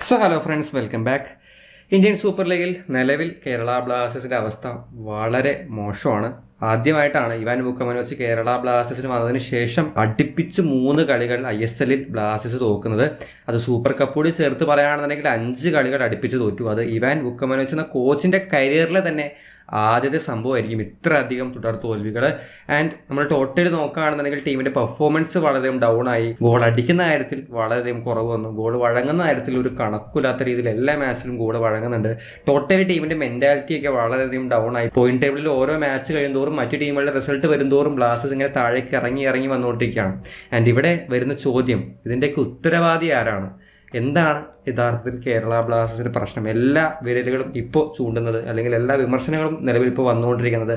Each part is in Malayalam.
So hello friends, welcome back. Indian super ലീഗിൽ നിലവിൽ കേരള ബ്ലാസ്റ്റേഴ്സിൻ്റെ അവസ്ഥ വളരെ മോശമാണ്. ആദ്യമായിട്ടാണ് ഇവാൻ വുക്കമനോവിച്ച് കേരള ബ്ലാസ്റ്റേഴ്സിന് വന്നതിന് ശേഷം അടുപ്പിച്ച് 3 കളികൾ ISL ബ്ലാസ്റ്റേഴ്സ് തോക്കുന്നത്. അത് സൂപ്പർ കപ്പ് കൂടി ചേർത്ത് പറയുകയാണെന്നുണ്ടെങ്കിൽ 5 കളികൾ അടുപ്പിച്ച് തോറ്റു. അത് ഇവാൻ വുക്കമനോവിച്ച് എന്ന കോച്ചിൻ്റെ കരിയറിൽ തന്നെ ആദ്യത്തെ സംഭവമായിരിക്കും ഇത്ര അധികം തുടർ തോൽവികൾ. ആൻഡ് നമ്മൾ ടോട്ടൽ നോക്കുകയാണെന്നുണ്ടെങ്കിൽ ടീമിന്റെ പെർഫോമൻസ് വളരെയധികം ഡൗൺ ആയി. ഗോൾ അടിക്കുന്ന കാര്യത്തിൽ വളരെയധികം കുറവ് വന്നു. ഗോൾ വഴങ്ങുന്ന കാര്യത്തിൽ ഒരു കണക്കില്ലാത്ത രീതിയിൽ എല്ലാ മാച്ചിലും ഗോൾ വഴങ്ങുന്നുണ്ട്. ടോട്ടലി ടീമിന്റെ മെന്റാലിറ്റി ഒക്കെ വളരെയധികം ഡൗൺ ആയി. പോയിന്റ് ടേബിളിൽ ഓരോ മാച്ച് കഴിയുന്തോറും മറ്റു ടീമുകളുടെ റിസൾട്ട് വരുന്തോറും ബ്ലാസ്റ്റേഴ്സ് ഇങ്ങനെ താഴേക്ക് ഇറങ്ങി വന്നുകൊണ്ടിരിക്കുകയാണ്. ആൻഡ് ഇവിടെ വരുന്ന ചോദ്യം, ഇതിൻ്റെയൊക്കെ ഉത്തരവാദി ആരാണ്? എന്താണ് യഥാർത്ഥത്തിൽ കേരള ബ്ലാസ്റ്റേഴ്സിന്റെ പ്രശ്നം? എല്ലാ വിരലുകളും ഇപ്പോൾ ചൂണ്ടുന്നത്, അല്ലെങ്കിൽ എല്ലാ വിമർശനങ്ങളും നിലവിൽ ഇപ്പോൾ വന്നുകൊണ്ടിരിക്കുന്നത്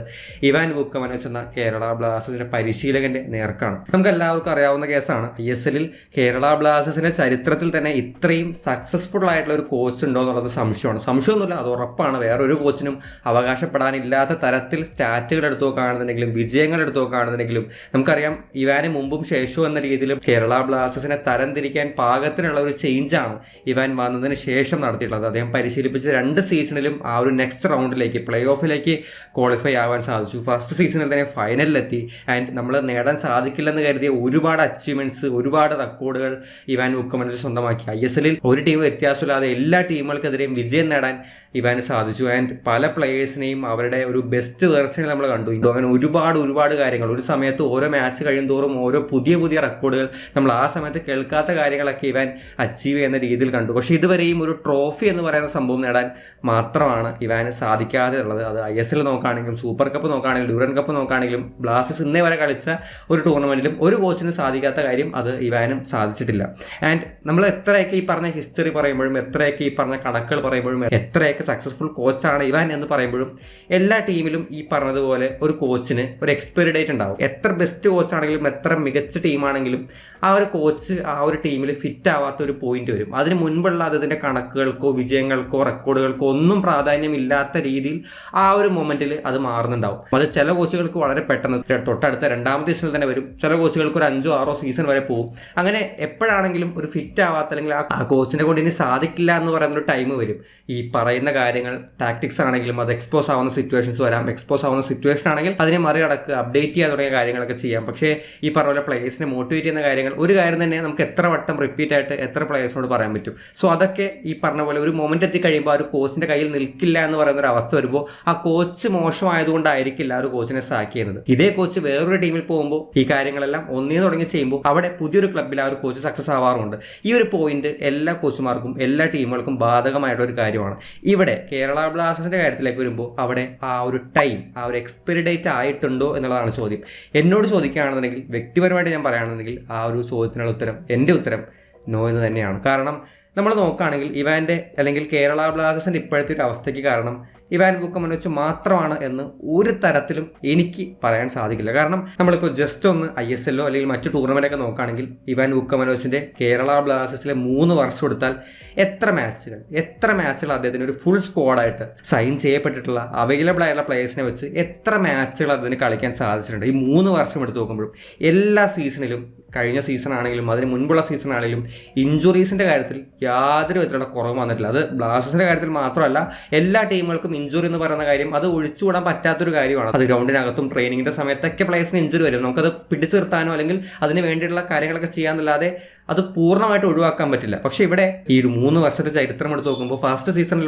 ഇവാൻ വുക്കമനോവിച്ച് എന്ന കേരള ബ്ലാസ്റ്റേഴ്സിന്റെ പരിശീലകന്റെ നേർക്കാണ്. നമുക്ക് എല്ലാവർക്കും അറിയാവുന്ന കേസാണ്. ISL കേരള ബ്ലാസ്റ്റേഴ്സിന്റെ ചരിത്രത്തിൽ തന്നെ ഇത്രയും സക്സസ്ഫുൾ ആയിട്ടുള്ള ഒരു കോച്ച് ഉണ്ടോ എന്നുള്ളത് സംശയമാണ്. സംശയമൊന്നുമില്ല, അത് ഉറപ്പാണ്. വേറൊരു കോച്ചിനും അവകാശപ്പെടാനില്ലാത്ത തരത്തിൽ സ്റ്റാറ്റുകൾ എടുത്തു നോക്കുകയാണെന്നുണ്ടെങ്കിലും വിജയങ്ങൾ എടുത്തു നോക്കുകയാണെന്നുണ്ടെങ്കിലും നമുക്കറിയാം, ഇവാന് മുമ്പും ശേഷവും എന്ന രീതിയിലും കേരള ബ്ലാസ്റ്റേഴ്സിനെ തരംതിരിക്കാൻ പാകത്തിനുള്ള ഒരു ചേഞ്ചാണ് ഇവാൻ വന്നതിന് ശേഷം നടത്തിയിട്ടുള്ളത്. അദ്ദേഹം പരിശീലിപ്പിച്ച 2 സീസണിലും ആ ഒരു നെക്സ്റ്റ് റൗണ്ടിലേക്ക്, പ്ലേ ഓഫിലേക്ക് ക്വാളിഫൈ ആവാൻ സാധിച്ചു. ഫസ്റ്റ് സീസണിൽ തന്നെ ഫൈനലിലെത്തി. ആൻഡ് നമ്മൾ നേടാൻ സാധിക്കില്ലെന്ന് കരുതിയ ഒരുപാട് അച്ചീവ്മെന്റ്സ്, ഒരുപാട് റെക്കോർഡുകൾ ഇവാൻ വുക്കമനോവിച്ച് സ്വന്തമാക്കി. ISL ഒരു ടീം വ്യത്യാസമില്ലാതെ എല്ലാ ടീമുകൾക്കെതിരെയും വിജയം നേടാൻ ഇവാന് സാധിച്ചു. ആൻഡ് പല പ്ലേയേഴ്സിനെയും അവരുടെ ഒരു ബെസ്റ്റ് വേർഷനിൽ നമ്മൾ കണ്ടു. അങ്ങനെ ഒരുപാട് കാര്യങ്ങൾ, ഒരു സമയത്ത് ഓരോ മാച്ച് കഴിയുന്തോറും ഓരോ പുതിയ റെക്കോർഡുകൾ, നമ്മൾ ആ സമയത്ത് കേൾക്കാത്ത കാര്യങ്ങളൊക്കെ ഇവാൻ അച്ചീവ് ചെയ്യുന്ന രീതിയിൽ കണ്ടു. പക്ഷേ ഇതുവരെയും ഒരു ട്രോഫി എന്ന് പറയുന്ന സംഭവം നേടാൻ മാത്രമാണ് ഇവാന് സാധിക്കാതെ ഉള്ളത്. അത് ISL നോക്കുകയാണെങ്കിലും സൂപ്പർ കപ്പ് നോക്കുകയാണെങ്കിലും ഡ്യൂറൻ കപ്പ് നോക്കുകയാണെങ്കിലും ബ്ലാസ്റ്റേഴ്സ് ഇന്നേ വരെ കളിച്ച ഒരു ടൂർണമെന്റിലും ഒരു കോച്ചിന് സാധിക്കാത്ത കാര്യം അത് ഇവാനും സാധിച്ചിട്ടില്ല. ആൻഡ് നമ്മൾ എത്രയൊക്കെ ഈ പറഞ്ഞ ഹിസ്റ്ററി പറയുമ്പോഴും, എത്രയൊക്കെ ഈ പറഞ്ഞ കണക്കുകൾ പറയുമ്പോഴും, എത്രയൊക്കെ സക്സസ്ഫുൾ കോച്ചാണ് ഇവാൻ എന്ന് പറയുമ്പോഴും, എല്ലാ ടീമിലും ഈ പറഞ്ഞതുപോലെ ഒരു കോച്ചിന് ഒരു എക്സ്പയറി ഡേറ്റ് ഉണ്ടാവും. എത്ര ബെസ്റ്റ് കോച്ചാണെങ്കിലും എത്ര മികച്ച ടീമാണെങ്കിലും ആ ഒരു കോച്ച് ആ ഒരു ടീമിൽ ഫിറ്റ് ആവാത്ത ഒരു പോയിന്റ് വരും. അതിന് മുൻപുള്ള അതിൻ്റെ കണക്കുകൾക്കോ വിജയങ്ങൾക്കോ റെക്കോർഡുകൾക്കോ ഒന്നും പ്രാധാന്യമില്ലാത്ത രീതിയിൽ ആ ഒരു മൊമെന്റിൽ അത് മാറുന്നുണ്ടാവും. അത് ചില കോച്ചുകൾക്ക് വളരെ പെട്ടെന്ന് തൊട്ടടുത്ത 2ാമത്തെ സീസണിൽ തന്നെ വരും. ചില കോച്ചുകൾക്ക് ഒരു 5-6 സീസൺ വരെ പോകും. അങ്ങനെ എപ്പോഴാണെങ്കിലും ഒരു ഫിറ്റ് ആവാത്ത, അല്ലെങ്കിൽ ആ കോച്ചിനെ കൊണ്ട് ഇനി സാധിക്കില്ല എന്ന് പറയുന്നൊരു ടൈം വരും. ഈ പറയുന്ന കാര്യങ്ങൾ, ടാക്ടിക്സ് ആണെങ്കിലും അത് എക്സ്പോസ് ആവുന്ന സിറ്റുവേഷൻസ് വരാം. എക്സ്പോസ് ആവുന്ന സിറ്റുവേഷൻ ആണെങ്കിൽ അതിനെ മറികടക്കുക, അപ്ഡേറ്റ് ചെയ്യുക തുടങ്ങിയ കാര്യങ്ങളൊക്കെ ചെയ്യാം. പക്ഷേ ഈ പറഞ്ഞ പോലെ പ്ലേയേഴ്സിനെ മോട്ടിവേറ്റ് ചെയ്യുന്ന കാര്യങ്ങൾ, ഒരു കാര്യം തന്നെ നമുക്ക് എത്ര വട്ടം റിപ്പീറ്റ് ആയിട്ട് എത്ര പ്ലേയേഴ്സിനോട് പറയാൻ പറ്റും? സോ അതൊക്കെ ഈ പറഞ്ഞ പോലെ ഒരു മൊമെന്റ് എത്തി കഴിയുമ്പോൾ ആ ഒരു കോച്ചിന്റെ കയ്യിൽ നിൽക്കില്ല എന്ന് പറയുന്ന ഒരു അവസ്ഥ വരുമ്പോൾ ആ കോച്ച് മോശമായതുകൊണ്ടായിരിക്കില്ല ആ ഒരു കോച്ചിനെ സാക്ക് ചെയ്യുന്നത്. ഇതേ കോച്ച് വേറൊരു ടീമിൽ പോകുമ്പോൾ ഈ കാര്യങ്ങളെല്ലാം തുടങ്ങി ചെയ്യുമ്പോൾ അവിടെ പുതിയൊരു ക്ലബ്ബിൽ ആ ഒരു കോച്ച് സക്സസ് ആവാറുണ്ട്. ഈ ഒരു പോയിന്റ് എല്ലാ കോച്ചുമാർക്കും എല്ലാ ടീമുകൾക്കും ബാധകമായിട്ടുള്ള ഒരു കാര്യമാണ്. ഇവിടെ കേരള ബ്ലാസ്റ്റേഴ്സിന്റെ കാര്യത്തിലേക്ക് വരുമ്പോൾ അവിടെ ആ ഒരു ടൈം, ആ ഒരു എക്സ്പയറി ഡേറ്റ് ആയിട്ടുണ്ടോ എന്നുള്ളതാണ് ചോദ്യം. എന്നോട് ചോദിക്കുകയാണെന്നുണ്ടെങ്കിൽ, വ്യക്തിപരമായിട്ട് ഞാൻ പറയുകയാണെന്നുണ്ടെങ്കിൽ ആ ഒരു ചോദ്യത്തിനുള്ള ഉത്തരം, എൻ്റെ ഉത്തരം നോ എന്ന് തന്നെയാണ്. കാരണം നമ്മൾ നോക്കുകയാണെങ്കിൽ ഇവാൻ്റെ അല്ലെങ്കിൽ കേരള ബ്ലാസ്റ്റേഴ്സിൻ്റെ ഇപ്പോഴത്തെ ഒരു അവസ്ഥയ്ക്ക് കാരണം ഇവാൻ വുക്കമനോവിച്ച് മാത്രമാണ് എന്ന് ഒരു തരത്തിലും എനിക്ക് പറയാൻ സാധിക്കില്ല. കാരണം നമ്മളിപ്പോൾ ജസ്റ്റ് ഒന്ന് ISL അല്ലെങ്കിൽ മറ്റു ടൂർണമെൻ്റൊക്കെ നോക്കുകയാണെങ്കിൽ ഇവാൻ വുക്കമനോവിച്ചിൻ്റെ കേരള ബ്ലാസ്റ്റേഴ്സിലെ 3 വർഷം എടുത്താൽ എത്ര മാച്ചുകൾ അദ്ദേഹത്തിന് ഒരു ഫുൾ സ്ക്വാഡായിട്ട് സൈൻ ചെയ്യപ്പെട്ടിട്ടുള്ള അവൈലബിൾ ആയിട്ടുള്ള പ്ലേയേഴ്സിനെ വെച്ച് എത്ര മാച്ചുകൾ അതിന് കളിക്കാൻ സാധിച്ചിട്ടുണ്ട്. ഈ 3 വർഷം എടുത്ത് നോക്കുമ്പോഴും എല്ലാ സീസണിലും, കഴിഞ്ഞ സീസൺ ആണെങ്കിലും അതിന് മുൻപുള്ള സീസൺ ആണെങ്കിലും ഇഞ്ചുറീസിൻ്റെ കാര്യത്തിൽ യാതൊരു വിധത്തിലുള്ള കുറവ് വന്നിട്ടില്ല. അത് ബ്ലാസ്റ്റേഴ്സിൻ്റെ കാര്യത്തിൽ മാത്രമല്ല, എല്ലാ ടീമുകൾക്കും ഇഞ്ചുറി എന്ന് പറയുന്ന കാര്യം അത് ഒഴിച്ചുകൂടാൻ പറ്റാത്തൊരു കാര്യമാണ്. അത് ഗ്രൗണ്ടിനകത്തും ട്രെയിനിങ്ങിന്റെ സമയത്തൊക്കെ പ്ലേയേഴ്സിന് ഇഞ്ചുറി വരും. നമുക്കത് പിടിച്ചു നിർത്താനോ അല്ലെങ്കിൽ അതിന് വേണ്ടിയിട്ടുള്ള കാര്യങ്ങളൊക്കെ ചെയ്യാന്നല്ലാതെ അത് പൂർണ്ണമായിട്ട് ഒഴിവാക്കാൻ പറ്റില്ല. പക്ഷേ ഇവിടെ ഈ ഒരു 3 വർഷത്തെ ചരിത്രം എടുത്ത് നോക്കുമ്പോൾ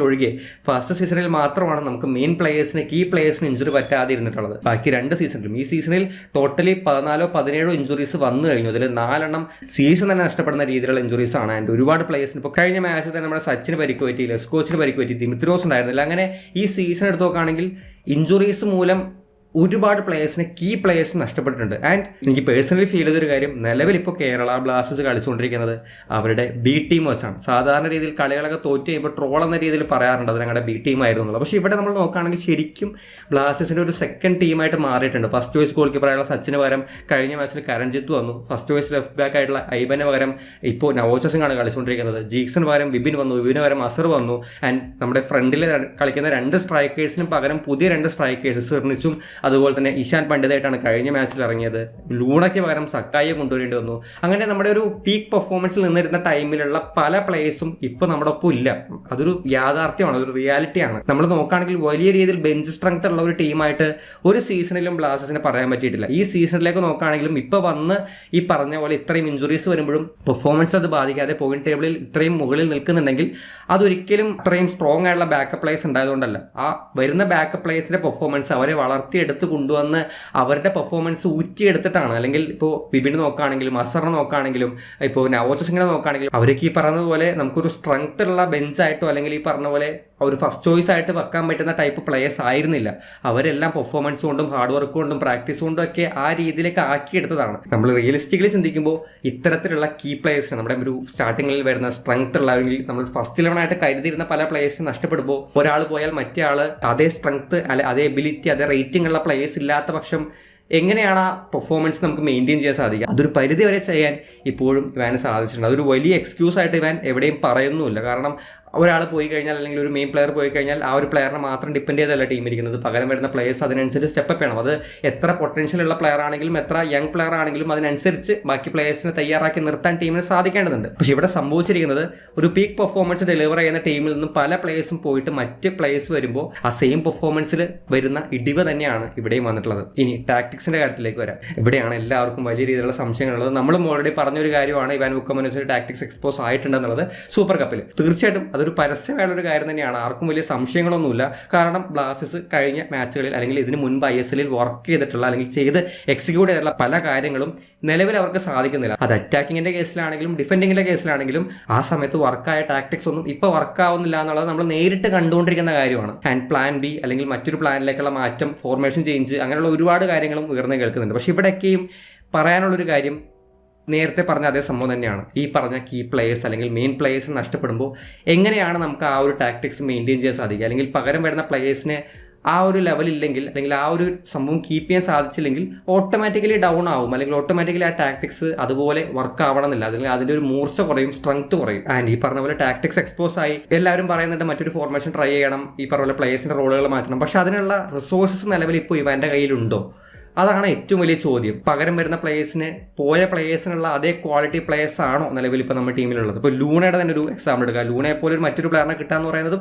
ഫസ്റ്റ് സീസണിൽ മാത്രമാണ് നമുക്ക് മെയിൻ പ്ലേയേഴ്സിന്, കീ പ്ലേയേഴ്സിന് ഇഞ്ചുറി പറ്റാതെ ഇരുന്നിട്ടുള്ളത്. ബാക്കി 2 സീസണിലും, ഈ സീസണിൽ ടോട്ടലി 14-17 ഇഞ്ചുറീസ് വന്നു കഴിഞ്ഞു. അതിൽ 4 സീസൺ തന്നെ നഷ്ടപ്പെടുന്ന രീതിയിലുള്ള ഇഞ്ചുറീസ് ആണ്. ആൻഡ് ഒരുപാട് പ്ലേയേഴ്സിന് ഇപ്പോൾ കഴിഞ്ഞ മാച്ചിൽ തന്നെ നമ്മുടെ സച്ചിന് പരിക്ക് പറ്റി, ലെസ്കോച്ചിന് പരിക്ക് പറ്റി, ദിമിത്രോസ് ഉണ്ടായിരുന്നില്ല. അങ്ങനെ ഈ സീസൺ എടുത്ത് നോക്കുകയാണെങ്കിൽ ഇഞ്ചുറീസ് മൂലം ഒരുപാട് പ്ലേയേഴ്സിനെ, കീ പ്ലേയേഴ്സ് നഷ്ടപ്പെട്ടിട്ടുണ്ട്. ആൻഡ് എനിക്ക് പേഴ്സണലി ഫീൽ ചെയ്തൊരു കാര്യം, നിലവിൽ ഇപ്പോൾ കേരള ബ്ലാസ്റ്റേഴ്സ് കളിച്ചുകൊണ്ടിരിക്കുന്നത് അവരുടെ B ടീം വെച്ചാണ്. സാധാരണ രീതിയിൽ കളികളൊക്കെ തോറ്റ് കഴിയുമ്പോൾ ട്രോൾ എന്ന രീതിയിൽ പറയാറുണ്ട് അത് ഞങ്ങളുടെ B ടീം ആയിരുന്നു എന്നുള്ളത്. പക്ഷേ ഇവിടെ നമ്മൾ നോക്കുകയാണെങ്കിൽ ശരിക്കും ബ്ലാസ്റ്റേഴ്സിൻ്റെ ഒരു സെക്കൻഡ് ടീമായിട്ട് മാറിയിട്ടുണ്ട്. ഫസ്റ്റ് ചോയ്സ് ഗോൾ കീപ്പറായുള്ള സച്ചിന് പകരം കഴിഞ്ഞ മാച്ചിൽ കരൺജിത്ത് വന്നു. ഫസ്റ്റ് ചോയ്സ് ലെഫ്റ്റ് ബാക്ക് ആയിട്ടുള്ള ഐബന് പകരം ഇപ്പോൾ നവോച്ച സിംഗ് ആണ് കളിച്ചുകൊണ്ടിരിക്കുന്നത്. ജീക്സിന് പകരം വിപിൻ വന്നു, വിപിന് പകരം അസർ വന്നു. ആൻഡ് നമ്മുടെ ഫ്രണ്ടിൽ കളിക്കുന്ന 2 സ്ട്രൈക്കേഴ്സിന് പകരം പുതിയ 2 സ്ട്രൈക്കേഴ്സ്, സിർണിച്ചും അതുപോലെ തന്നെ ഇഷാൻ പണ്ഡിതായിട്ടാണ് കഴിഞ്ഞ മാച്ചിൽ ഇറങ്ങിയത്. ലൂണയ്ക്ക് പകരം സക്കായിയെ കൊണ്ടുവരേണ്ടി വന്നു. അങ്ങനെ നമ്മുടെ ഒരു പീക്ക് പെർഫോമൻസിൽ നിന്നിരുന്ന ടൈമിലുള്ള പല പ്ലേയേഴ്സും ഇപ്പോൾ നമ്മുടെ ഒപ്പം ഇല്ല. അതൊരു യാഥാർത്ഥ്യമാണ്, അതൊരു റിയാലിറ്റിയാണ്. നമ്മൾ നോക്കുകയാണെങ്കിൽ വലിയ രീതിയിൽ ബെഞ്ച് സ്ട്രെങ്ത് ഉള്ള ഒരു ടീമായിട്ട് ഒരു സീസണിലും ബ്ലാസ്റ്റേഴ്സിനെ പറയാൻ പറ്റിയിട്ടില്ല. ഈ സീസണിലേക്ക് നോക്കുകയാണെങ്കിലും ഇപ്പോൾ വന്ന് ഈ പറഞ്ഞ പോലെ ഇത്രയും ഇഞ്ചുറീസ് വരുമ്പോഴും പെർഫോമൻസ് അത് ബാധിക്കാതെ പോയിന്റ് ടേബിളിൽ ഇത്രയും മുകളിൽ നിൽക്കുന്നുണ്ടെങ്കിൽ അതൊരിക്കലും അത്രയും സ്ട്രോങ് ആയിട്ടുള്ള ബാക്കപ്പ് പ്ലേയേഴ്സ് ഉണ്ടായതുകൊണ്ടല്ല. ആ വരുന്ന ബാക്കപ്പ് പ്ലേയേഴ്സിന്റെ പെർഫോമൻസ് അവരെ വളർത്തിയെടുത്ത് കൊണ്ടുവന്ന് അവരുടെ പെർഫോമൻസ് ഊറ്റിയെടുത്തിട്ടാണ്. അല്ലെങ്കിൽ ഇപ്പോൾ ബിബിന് നോക്കുകയാണെങ്കിലും അസറിനെ നോക്കുകയാണെങ്കിലും ഇപ്പോൾ നവോച്ച സിംഗിനെ നോക്കുകയാണെങ്കിലും അവർക്ക് ഈ പറഞ്ഞതുപോലെ നമുക്കൊരു സ്ട്രെങ്ത് ഉള്ള ബെഞ്ചായിട്ടോ അല്ലെങ്കിൽ ഈ പറഞ്ഞ പോലെ ഒരു ഫസ്റ്റ് ചോയ്സ് ആയിട്ട് വെക്കാൻ പറ്റുന്ന ടൈപ്പ് പ്ലേയേഴ്സ് ആയിരുന്നില്ല. അവരെല്ലാം പെർഫോമൻസ് കൊണ്ടും ഹാർഡ് വർക്ക് കൊണ്ടും പ്രാക്ടീസ് കൊണ്ടും ഒക്കെ ആ രീതിയിലേക്ക് ആക്കിയെടുത്തതാണ്. നമ്മൾ റിയലിസ്റ്റിക്കലി ചിന്തിക്കുമ്പോൾ ഇത്തരത്തിലുള്ള കീ പ്ലേയേഴ്സിന് നമ്മുടെ ഒരു സ്റ്റാർട്ടിങ്ങിൽ വരുന്ന സ്ട്രെങ്ത് ഉള്ള അല്ലെങ്കിൽ നമ്മൾ ഫസ്റ്റ് 11 ആയിട്ട് കരുതിയിരുന്ന പല പ്ലേയേഴ്സും നഷ്ടപ്പെടുമ്പോൾ ഒരാൾ പോയാൽ മറ്റേ ആൾ അതേ സ്ട്രെങ്ത് അല്ലെ അതേ എബിലിറ്റി അതേ റേറ്റിംഗ് ഉള്ള പ്ലേയേഴ്സ് ഇല്ലാത്ത പക്ഷം എങ്ങനെയാണ് ആ പെർഫോമൻസ് നമുക്ക് മെയിൻറ്റെയിൻ ചെയ്യാൻ സാധിക്കുക? അതൊരു പരിധി വരെ ചെയ്യാൻ ഇപ്പോഴും ഇവാന് സാധിച്ചിട്ടുണ്ട്. അതൊരു വലിയ എക്സ്ക്യൂസ് ആയിട്ട് ഇവാൻ എവിടെയും പറയുന്നുമില്ല. കാരണം ഒരാൾ പോയി കഴിഞ്ഞാൽ അല്ലെങ്കിൽ ഒരു മെയിൻ പ്ലെയർ പോയി കഴിഞ്ഞാൽ ആ ഒരു പ്ലെയറിനെ മാത്രം ഡിപ്പെൻഡ് ചെയ്തല്ല ടീം ഇരിക്കുന്നത്. പകരം വരുന്ന പ്ലേയേഴ്സ് അതിനനുസരിച്ച് സ്റ്റെപ്പ് ചെയ്യണം. അത് എത്ര പൊട്ടൻഷ്യൽ ഉള്ള പ്ലെയർ ആണെങ്കിലും എത്ര യങ് പ്ലെയർ ആണെങ്കിലും അതിനനുസരിച്ച് ബാക്കി പ്ലേയേഴ്സിനെ തയ്യാറാക്കി നിർത്താൻ ടീമിന് സാധിക്കേണ്ടതുണ്ട്. പക്ഷേ ഇവിടെ സംഭവിച്ചിരിക്കുന്നത് ഒരു പീക്ക് പെർഫോമൻസ് ഡെലിവർ ചെയ്യുന്ന ടീമിൽ നിന്നും പല പ്ലേയേഴ്സും പോയിട്ട് മറ്റ് പ്ലേയേഴ്സ് വരുമ്പോൾ ആ സെയിം പെർഫോമൻസിൽ വരുന്ന ഇടിവ് തന്നെയാണ് ഇവിടെയും വന്നിട്ടുള്ളത്. ഇനി ടാക്ടിക്സിന്റെ കാര്യത്തിലേക്ക് വരാം. ഇവിടെയാണ് എല്ലാവർക്കും വലിയ രീതിയിലുള്ള സംശയങ്ങളുള്ളത്. നമ്മളും ഓൾറെഡി പറഞ്ഞൊരു കാര്യമാണ് ഇവാൻ വുക്കമനോവിച്ച് ടാക്ടിക്സ് എക്സ്പോസ് ആയിട്ടുണ്ടെന്നുള്ളത് സൂപ്പർ കപ്പിൽ. തീർച്ചയായിട്ടും അതൊരു പരസ്യമായുള്ളൊരു കാര്യം തന്നെയാണ്. ആർക്കും വലിയ സംശയങ്ങളൊന്നുമില്ല. കാരണം ബ്ലാസ്റ്റേഴ്സ് കഴിഞ്ഞ മാച്ചുകളിൽ അല്ലെങ്കിൽ ഇതിന് മുൻപ് ISL വർക്ക് ചെയ്തിട്ടുള്ള അല്ലെങ്കിൽ ചെയ്ത് എക്സിക്യൂട്ട് ചെയ്തിട്ടുള്ള പല കാര്യങ്ങളും നിലവിൽ അവർക്ക് സാധിക്കുന്നില്ല. അത് അറ്റാക്കിങ്ങിന്റെ കേസിലാണെങ്കിലും ഡിഫെൻഡിങ്ങിന്റെ കേസിലാണെങ്കിലും ആ സമയത്ത് വർക്കായ ടാക്ടിക്സ് ഒന്നും ഇപ്പോൾ വർക്കാവുന്നില്ല എന്നുള്ളത് നമ്മൾ നേരിട്ട് കണ്ടുകൊണ്ടിരിക്കുന്ന കാര്യമാണ്. ആൻഡ് പ്ലാൻ ബി അല്ലെങ്കിൽ മറ്റൊരു പ്ലാനിലേക്കുള്ള മാറ്റം, ഫോർമേഷൻ ചേഞ്ച്, അങ്ങനെയുള്ള ഒരുപാട് കാര്യങ്ങളും ഉയർന്നു കേൾക്കുന്നുണ്ട്. പക്ഷെ ഇവിടെയൊക്കെയും പറയാനുള്ളൊരു കാര്യം നേരത്തെ പറഞ്ഞ അതേ സംഭവം തന്നെയാണ്. ഈ പറഞ്ഞ കീ പ്ലേയേഴ്സ് അല്ലെങ്കിൽ മെയിൻ പ്ലേയേഴ്സ് നഷ്ടപ്പെടുമ്പോൾ എങ്ങനെയാണ് നമുക്ക് ആ ഒരു ടാക്ടിക്സ് മെയിൻറ്റെയിൻ ചെയ്യാൻ സാധിക്കുക? അല്ലെങ്കിൽ പകരം വരുന്ന പ്ലേയേഴ്സിനെ ആ ഒരു ലെവലില്ലെങ്കിൽ അല്ലെങ്കിൽ ആ ഒരു സംഭവം കീപ്പ് ചെയ്യാൻ സാധിച്ചില്ലെങ്കിൽ ഓട്ടോമാറ്റിക്കലി ഡൗൺ ആവും. അല്ലെങ്കിൽ ഓട്ടോമാറ്റിക്കലി ആ ടാക്ടിക്സ് അതുപോലെ വർക്ക് ആവണമെന്നില്ല. അല്ലെങ്കിൽ അതിൻ്റെ ഒരു മൂർച്ച കുറയും, സ്ട്രെങ്ത് കുറയും. ആൻഡ് ഈ പറഞ്ഞ പോലെ ടാക്ടിക്സ് എക്സ്പോസ് ആയി എല്ലാവരും പറയുന്നുണ്ട് മറ്റൊരു ഫോർമേഷൻ ട്രൈ ചെയ്യണം, ഈ പറഞ്ഞ പോലെ പ്ലേയേഴ്സിൻ്റെ റോളുകൾ മാറ്റണം. പക്ഷെ അതിനുള്ള റിസോഴ്സസ് നിലവിൽ ഇപ്പോൾ ഇവൻ്റെ കയ്യിലുണ്ടോ? അതാണ് ഏറ്റവും വലിയ ചോദ്യം. പകരം വരുന്ന പ്ലേയേഴ്സിന് പോയ പ്ലേയേഴ്സിനുള്ള അതേ ക്വാളിറ്റി പ്ലേയേഴ്സ് ആണോ നിലവിൽ ഇപ്പോൾ നമ്മുടെ ടീമിലുള്ളത്? ഇപ്പോൾ ലൂണയുടെ തന്നെ ഒരു എക്സാമ്പിൾ എടുക്കുക. ലൂണയെ പോലെ ഒരു മറ്റൊരു പ്ലെയറിനെ കിട്ടുക എന്ന് പറയുന്നത്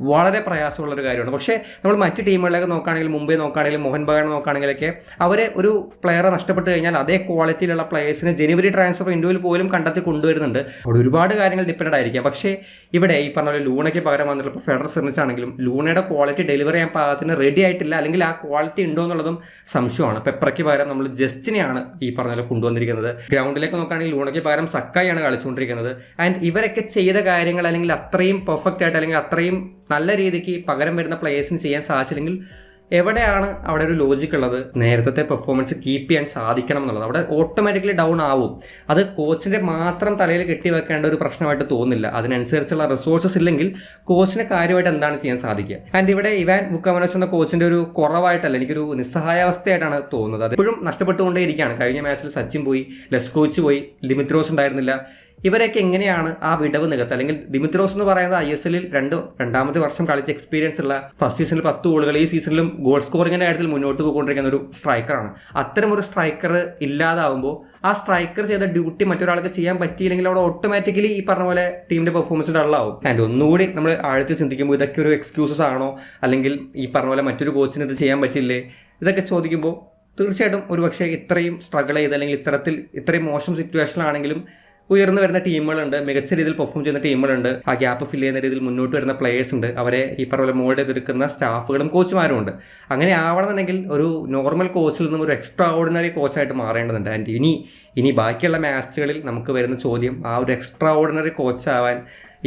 വളരെ പ്രയാസമുള്ളൊരു കാര്യമാണ്. പക്ഷേ നമ്മൾ മറ്റ് ടീമുകളിലേക്ക് നോക്കുകയാണെങ്കിൽ, മുംബൈ നോക്കുകയാണെങ്കിലും മോഹൻ ബഗാൻ നോക്കുകയാണെങ്കിലൊക്കെ അവരെ ഒരു പ്ലെയറെ നഷ്ടപ്പെട്ട് കഴിഞ്ഞാൽ അതേ ക്വാളിറ്റിയിലുള്ള പ്ലേയേഴ്സിന് ജനുവരി ട്രാൻസ്ഫർ വിൻഡോയിൽ പോലും കണ്ടെത്തി കൊണ്ടുവരുന്നുണ്ട്. അവിടെ ഒരുപാട് കാര്യങ്ങൾ ഡിപ്പെൻഡ് ആയിരിക്കാം. പക്ഷേ ഇവിടെ ഈ പറഞ്ഞ പോലെ ലൂണയ്ക്ക് പകരം വന്നിട്ടുള്ള ഇപ്പോൾ ഫെഡറർ സിറിച്ചാണെങ്കിലും ലൂണയുടെ ക്വാളിറ്റി ഡെലിവർ ചെയ്യാൻ പാകത്തിന് റെഡി ആയിട്ടില്ല, അല്ലെങ്കിൽ ആ ക്വാളിറ്റി ഉണ്ടോ എന്നുള്ളതും സംശയമാണ്. പെപ്പറയ്ക്ക് പകരം നമ്മൾ ജസ്റ്റിനെയാണ് ഈ പറഞ്ഞ പോലെ കൊണ്ടുവന്നിരിക്കുന്നത്. ഗ്രൗണ്ടിലേക്ക് നോക്കുകയാണെങ്കിൽ ലൂണയ്ക്ക് പകരം സക്കായിയാണ് കളിച്ചുകൊണ്ടിരിക്കുന്നത്. ആൻഡ് ഇവരൊക്കെ ചെയ്ത കാര്യങ്ങൾ അല്ലെങ്കിൽ അത്രയും പെർഫെക്റ്റ് ആയിട്ട് അല്ലെങ്കിൽ അത്രയും നല്ല രീതിക്ക് പകരം വരുന്ന പ്ലേയേഴ്സിന് ചെയ്യാൻ സാധിച്ചില്ലെങ്കിൽ എവിടെയാണ് അവിടെ ഒരു ലോജിക് ഉള്ളത്? നേരത്തെ പെർഫോമൻസ് കീപ്പ് ചെയ്യാൻ സാധിക്കണം എന്നുള്ളത് അവിടെ ഓട്ടോമാറ്റിക്കലി ഡൗൺ ആവും. അത് കോച്ചിന്റെ മാത്രം തലയിൽ കെട്ടിവെക്കേണ്ട ഒരു പ്രശ്നമായിട്ട് തോന്നുന്നില്ല. അതിനനുസരിച്ചുള്ള റിസോഴ്സസ് ഇല്ലെങ്കിൽ കോച്ചിന് കാര്യമായിട്ട് എന്താണ് ചെയ്യാൻ സാധിക്കുക? ആൻഡ് ഇവിടെ ഇവാൻ വുക്കമനോവിച്ച് എന്ന കോച്ചിന്റെ ഒരു കുറവായിട്ടല്ല, എനിക്കൊരു നിസ്സഹായാവസ്ഥയായിട്ടാണ് തോന്നുന്നത്. അത് എപ്പോഴും നഷ്ടപ്പെട്ടുകൊണ്ടേയിരിക്കുകയാണ്. കഴിഞ്ഞ മാച്ചിൽ സച്ചിൻ പോയി, ലെസ്കോച്ച് പോയി, ഡിമിത്രോസ് ഉണ്ടായിരുന്നില്ല. ഇവരൊക്കെ എങ്ങനെയാണ് ആ വിടവ് നികത്തുക? അല്ലെങ്കിൽ ദിമിത്രോസ് എന്ന് പറയുന്നത് ISL രണ്ടാമത്തെ വർഷം കളിച്ച എക്സ്പീരിയൻസ് ഉള്ള, ഫസ്റ്റ് സീസണിൽ 10 ഗോളുകൾ, ഈ സീസണിലും ഗോൾ സ്കോറിങ്ങിന്റെ കാര്യത്തിൽ മുന്നോട്ട് പോയിക്കൊണ്ടിരിക്കുന്ന ഒരു സ്ട്രൈക്കറാണ്. അത്തരം ഒരു സ്ട്രൈക്കർ ഇല്ലാതാവുമ്പോൾ ആ സ്ട്രൈക്കർ ചെയ്ത ഡ്യൂട്ടി മറ്റൊരാൾക്ക് ചെയ്യാൻ പറ്റിയില്ലെങ്കിൽ അവിടെ ഓട്ടോമാറ്റിക്കലി ഈ പറഞ്ഞ പോലെ ടീമിന്റെ പെർഫോമൻസ് ഡള്ളാവും. ആൻഡ് ഒന്നുകൂടി നമ്മൾ ആഴത്തിൽ ചിന്തിക്കുമ്പോൾ ഇതൊക്കെ ഒരു എക്സ്ക്യൂസസ് ആണോ, അല്ലെങ്കിൽ ഈ പറഞ്ഞ പോലെ മറ്റൊരു കോച്ചിന് ഇത് ചെയ്യാൻ പറ്റില്ലേ, ഇതൊക്കെ ചോദിക്കുമ്പോൾ തീർച്ചയായിട്ടും ഒരുപക്ഷെ ഇത്രയും സ്ട്രഗിൾ ചെയ്ത് അല്ലെങ്കിൽ ഇത്രയും മോശം സിറ്റുവേഷനിലാണെങ്കിലും ഉയർന്നു വരുന്ന ടീമുകളുണ്ട്, മികച്ച രീതിയിൽ പെർഫോം ചെയ്യുന്ന ടീമുകളുണ്ട്, ആ ഗ്യാപ്പ് ഫില്ല് ചെയ്യുന്ന രീതിയിൽ മുന്നോട്ട് വരുന്ന പ്ലേയേഴ്സ് ഉണ്ട്, അവരെ ഈ പറഞ്ഞ മോൾഡ് ചെയ്തെടുക്കുന്ന സ്റ്റാഫുകളും കോച്ചുമാരും ഉണ്ട്. അങ്ങനെ ആവണമെന്നുണ്ടെങ്കിൽ ഒരു നോർമൽ കോച്ചിൽ നിന്നും ഒരു എക്സ്ട്രാ ഓർഡിനറി കോച്ചായിട്ട് മാറേണ്ടതുണ്ട്. ആൻഡ് ഇനി ബാക്കിയുള്ള മാച്ചുകളിൽ നമുക്ക് വരുന്ന ചോദ്യം ആ ഒരു എക്സ്ട്രാ ഓർഡിനറി കോച്ചാവാൻ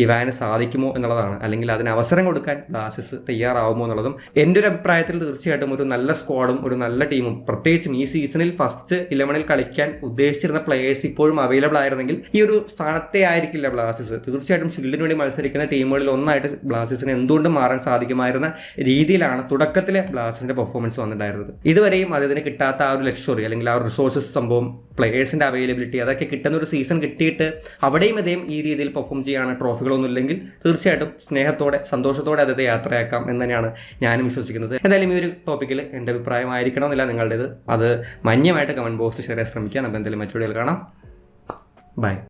ഇവാന് സാധിക്കുമോ എന്നുള്ളതാണ്. അല്ലെങ്കിൽ അതിന് അവസരം കൊടുക്കാൻ ബ്ലാസ്റ്റേഴ്സ് തയ്യാറാവുമോ എന്നുള്ളതും എൻ്റെ ഒരു അഭിപ്രായത്തിൽ തീർച്ചയായിട്ടും ഒരു നല്ല സ്ക്വാഡും ഒരു നല്ല ടീമും, പ്രത്യേകിച്ചും ഈ സീസണിൽ ഫസ്റ്റ് 11 കളിക്കാൻ ഉദ്ദേശിച്ചിരുന്ന പ്ലേയേഴ്സ് ഇപ്പോഴും അവൈലബിൾ ആയിരുന്നെങ്കിൽ ഈ ഒരു സ്ഥാനത്തെ ആയിരിക്കില്ല ബ്ലാസ്റ്റേഴ്സ്. തീർച്ചയായിട്ടും ഷീൽഡിന് വേണ്ടി മത്സരിക്കുന്ന ടീമുകളിൽ ഒന്നായിട്ട് ബ്ലാസ്റ്റേഴ്സിന് എന്തുകൊണ്ടും മാറാൻ സാധിക്കുമായിരുന്ന രീതിയിലാണ് തുടക്കത്തിലെ ബ്ലാസ്റ്റേഴ്സിന്റെ പെർഫോമൻസ് വന്നിട്ടുണ്ടായിരുന്നത്. ഇതുവരെയും അതിന് കിട്ടാത്ത ആ ഒരു ലക്ഷറി അല്ലെങ്കിൽ ആ ഒരു റിസോഴ്സസ് സംഭവം, പ്ലേയേഴ്സിന്റെ അവൈലബിലിറ്റി, അതൊക്കെ കിട്ടുന്ന ഒരു സീസൺ കിട്ടിയിട്ട് അവിടെയും ഇതേയും ഈ രീതിയിൽ പെർഫോം ചെയ്യാണ് ട്രോഫികൾ പരിമിതികളൊന്നും ഇല്ലെങ്കിൽ തീർച്ചയായിട്ടും സ്നേഹത്തോടെ സന്തോഷത്തോടെ അദ്ദേഹത്തെ യാത്രയാക്കാം എന്ന് തന്നെയാണ് ഞാനും വിശ്വസിക്കുന്നത്. എന്തായാലും ഈ ഒരു ടോപ്പിക്കിൽ എൻ്റെ അഭിപ്രായമായിരിക്കണമെന്നില്ല നിങ്ങളുടേത്. അത് മാന്യമായിട്ട് കമൻറ്റ് ബോക്സിൽ ഷെയർ ചെയ്യാൻ ശ്രമിക്കുക. നമുക്ക് എന്തെങ്കിലും മറ്റു വീഡിയോയിൽ കാണാം. ബൈ.